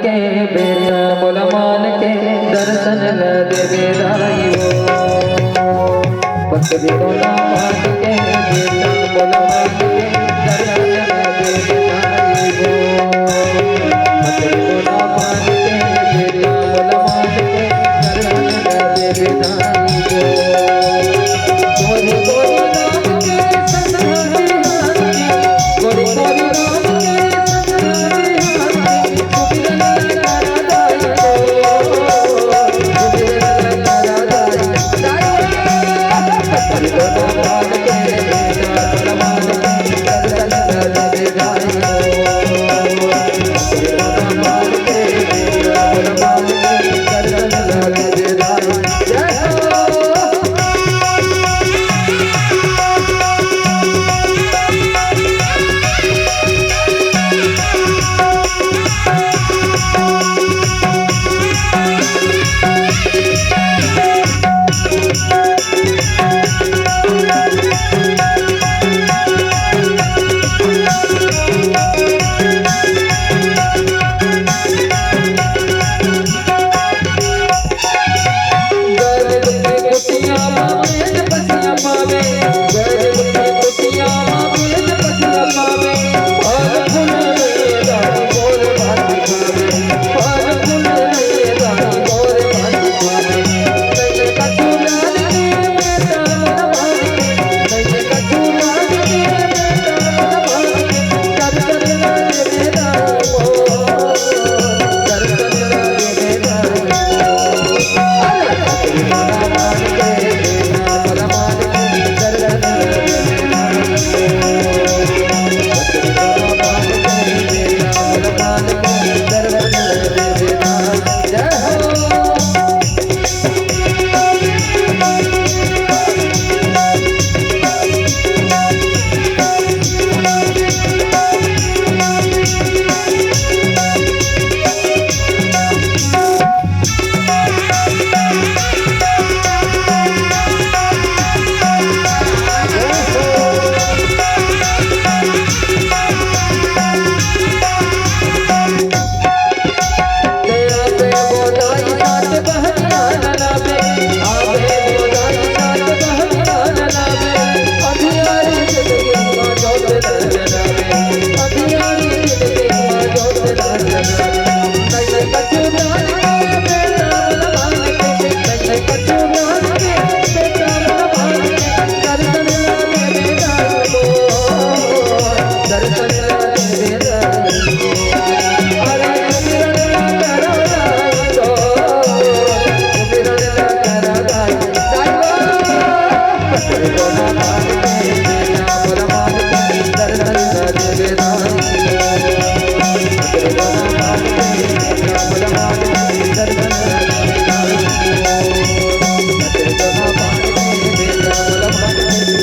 के बेटा बोला मान के दर्शन न देवे दाई हो पकड़े तो ना मान के बेटा बोला मान के दर्शन न देवे दाई हो पकड़े तो ना मान के बेटा बोला मान के दर्शन न देवे दाई हो गोरी गोरी नाम के संसारी गोरी गोरी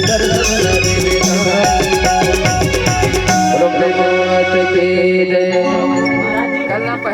दर्शन